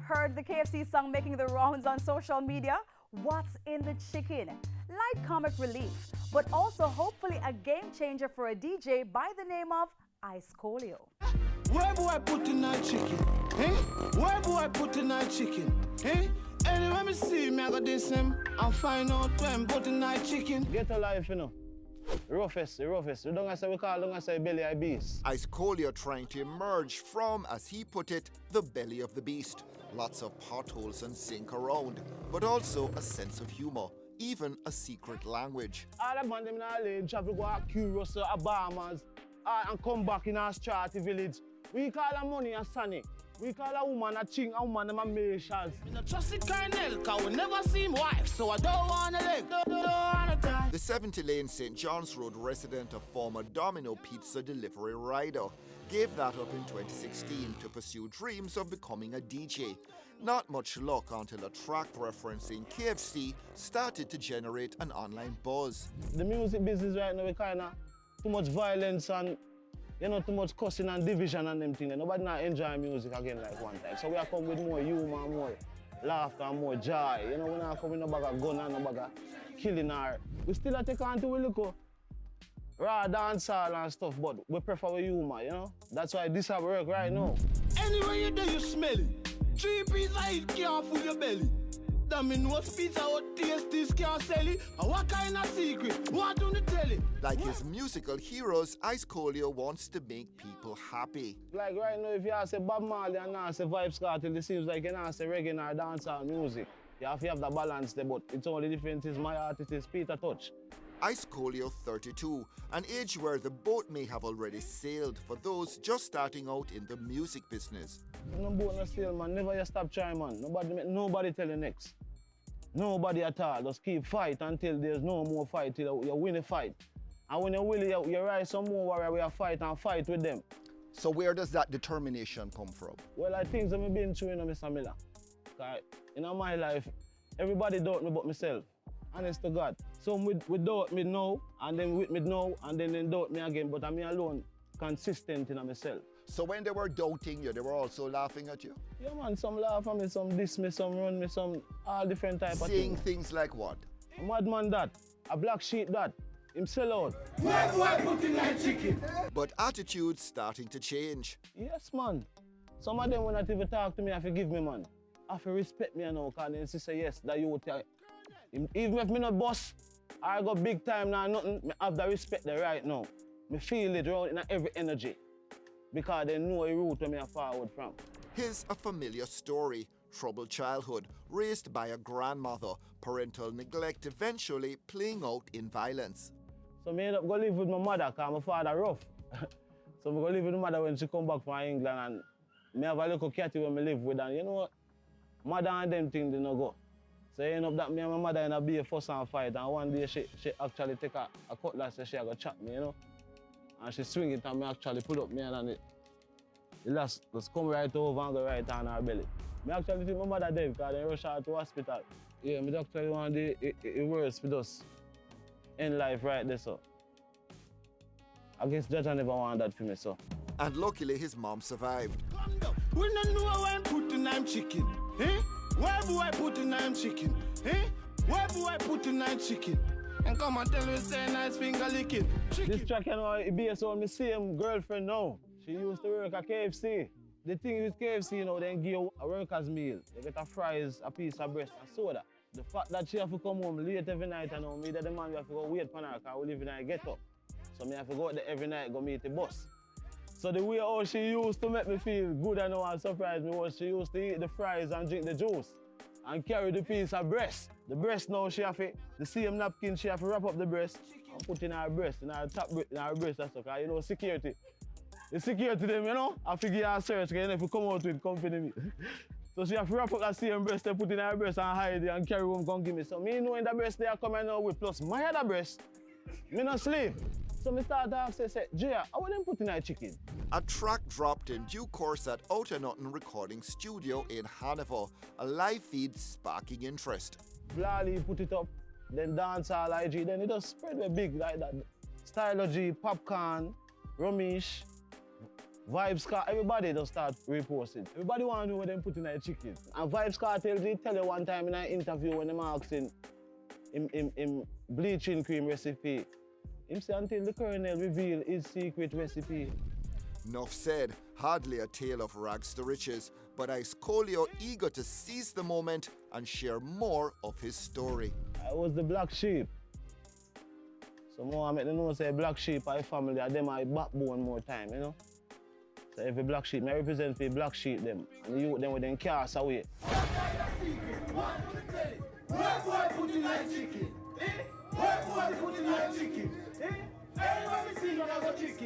Heard the KFC song making the rounds on social media? What's in the chicken? Light comic relief, but also hopefully a game changer for a DJ by the name of Icekoolio. Where boy put in that chicken? Eh? Where boy put in that chicken? Eh? Anyway, me see me, I got this him and find out when put in that chicken. Get a life, you know. Roughest. We don't say we call don't say belly I beast. Icekoolio trying to emerge from, as he put it, the belly of the beast. Lots of potholes and sink around, but also a sense of humor, even a secret language. All the man them in our lane travel go out curious to Bahamas and come back in our Strati village. We call her money a sunny. We call a woman a ching, a woman them a Mauritius. Me no trust the colonel, cause we never see him wife, so I don't wanna leg, don't wanna die. The 70-lane St. John's Road resident, a former Domino pizza delivery rider, gave that up in 2016 to pursue dreams of becoming a DJ. Not much luck until a track referencing KFC started to generate an online buzz. The music business right now, we kinda too much violence and too much cussing and division and them things. Nobody not enjoy music again like one time. So we are come with more humor, more laughter and more joy. We not come with no bag of gun and no bag of killing her. We still take on to we look raw dancehall and stuff, but we prefer humor, That's why this have work right now. Anywhere you do, you smell it. 3 pieces of it can't fill your belly. That mean what pizza or taste this can't sell it. And what kind of secret? What do you tell it? Like his musical heroes, Icekoolio wants to make people happy. Like right now, if you say Bob Marley and now say Vibes Cartel, it seems like you now say reggae or dancehall music. You have to have the balance there, but it's only difference is my artist is Peter Touch. Icekoolio 32, an age where the boat may have already sailed for those just starting out in the music business. No boat no sail, man. Never you stop trying, man. Nobody tell you next. Nobody at all. Just keep fight until there's no more fight, till you win a fight. And when you win it, you rise some more warrior, we fight and fight with them. So where does that determination come from? Well, I think I've been through, Mr. Miller. In my life, everybody doubt me but myself. Honest to God. Some we doubt me now, and then with me now, and then they doubt me again, but I'm me alone, consistent in myself. So when they were doubting you, they were also laughing at you? Yeah, man, some laugh at me, some diss me, some run me, some all different type of things. Saying things like what? A madman that, a black sheep that, him sell out. Where do I put in that chicken? But attitudes starting to change. Yes, man. Some of them when not even talk to me, I forgive me, man. I have to respect me, because they say yes, that you would tell. Even if me not boss, I got big time now, nothing, I have the respect there right now. Me feel it around in every energy. Because they know a route where me are forward from. Here's a familiar story. Troubled childhood, raised by a grandmother, parental neglect eventually playing out in violence. So I ended up going to live with my mother because my father rough. So I go live with my mother when she come back from England, and I have a little cat when I live with, and mother and them things they no go. So I end up that me and my mother in a be a fuss and fight, and one day she actually take a cutlass and she go chop me, And she swing it and me actually pull up me and it just come right over and go right on her belly. Me actually think my mother dead because they rush her to hospital. Yeah, me actually want it worse for us in life right there, so. I guess Judge never want that for me, so. And luckily his mom survived. Come down. We don't know where I'm putting them chicken. Eh? Where do I put in them chicken? Eh? Where do I put in them chicken? And come and tell me say nice finger licking. Chicken. This track, it based on my same girlfriend now. She used to work at KFC. The thing with KFC, they give you a worker's meal. You get a fries, a piece of breast, and soda. The fact that she have to come home late every night, me that the man we have to go wait for her because we live in a ghetto. So me have to go out there every night, go meet the boss. So the way how she used to make me feel good and surprise me was she used to eat the fries and drink the juice and carry the piece of breast. The breast now she have to, the same napkin she have to wrap up the breast and put in her breast, in her top in her breast, that's okay. Security. The security them, I figure her search, because if you come out with company me. So she have to wrap up that same breast, they put in her breast and hide it and carry home, come give me. So me knowing the breast they are coming now with, plus my other breast, me not sleep. So me start to say, Jaya, how would them put in her chicken? A track dropped in due course at Outer Nothing Recording Studio in Hanover, a live feed sparking interest. Blali put it up, then dancehall IG, then it just spread way big like that. Stylogy, Popcorn, Ramesh, Vibes Cartel, everybody just start reposting. Everybody want to know what they put in their chicken. And Vibes Cartel, they tell you one time in an interview when they asking him bleaching cream recipe. Him say until the colonel reveal his secret recipe. Nuff said, hardly a tale of rags to riches, but Icekoolio eager to seize the moment and share more of his story. I was the black sheep. So more I make them know say black sheep are family and them are backbone more time, you know? So every black sheep, I represent the black sheep them. And the youth them with them cast away. Where boy put in like chicken? Where boy put in like chicken? Everybody see another chicken.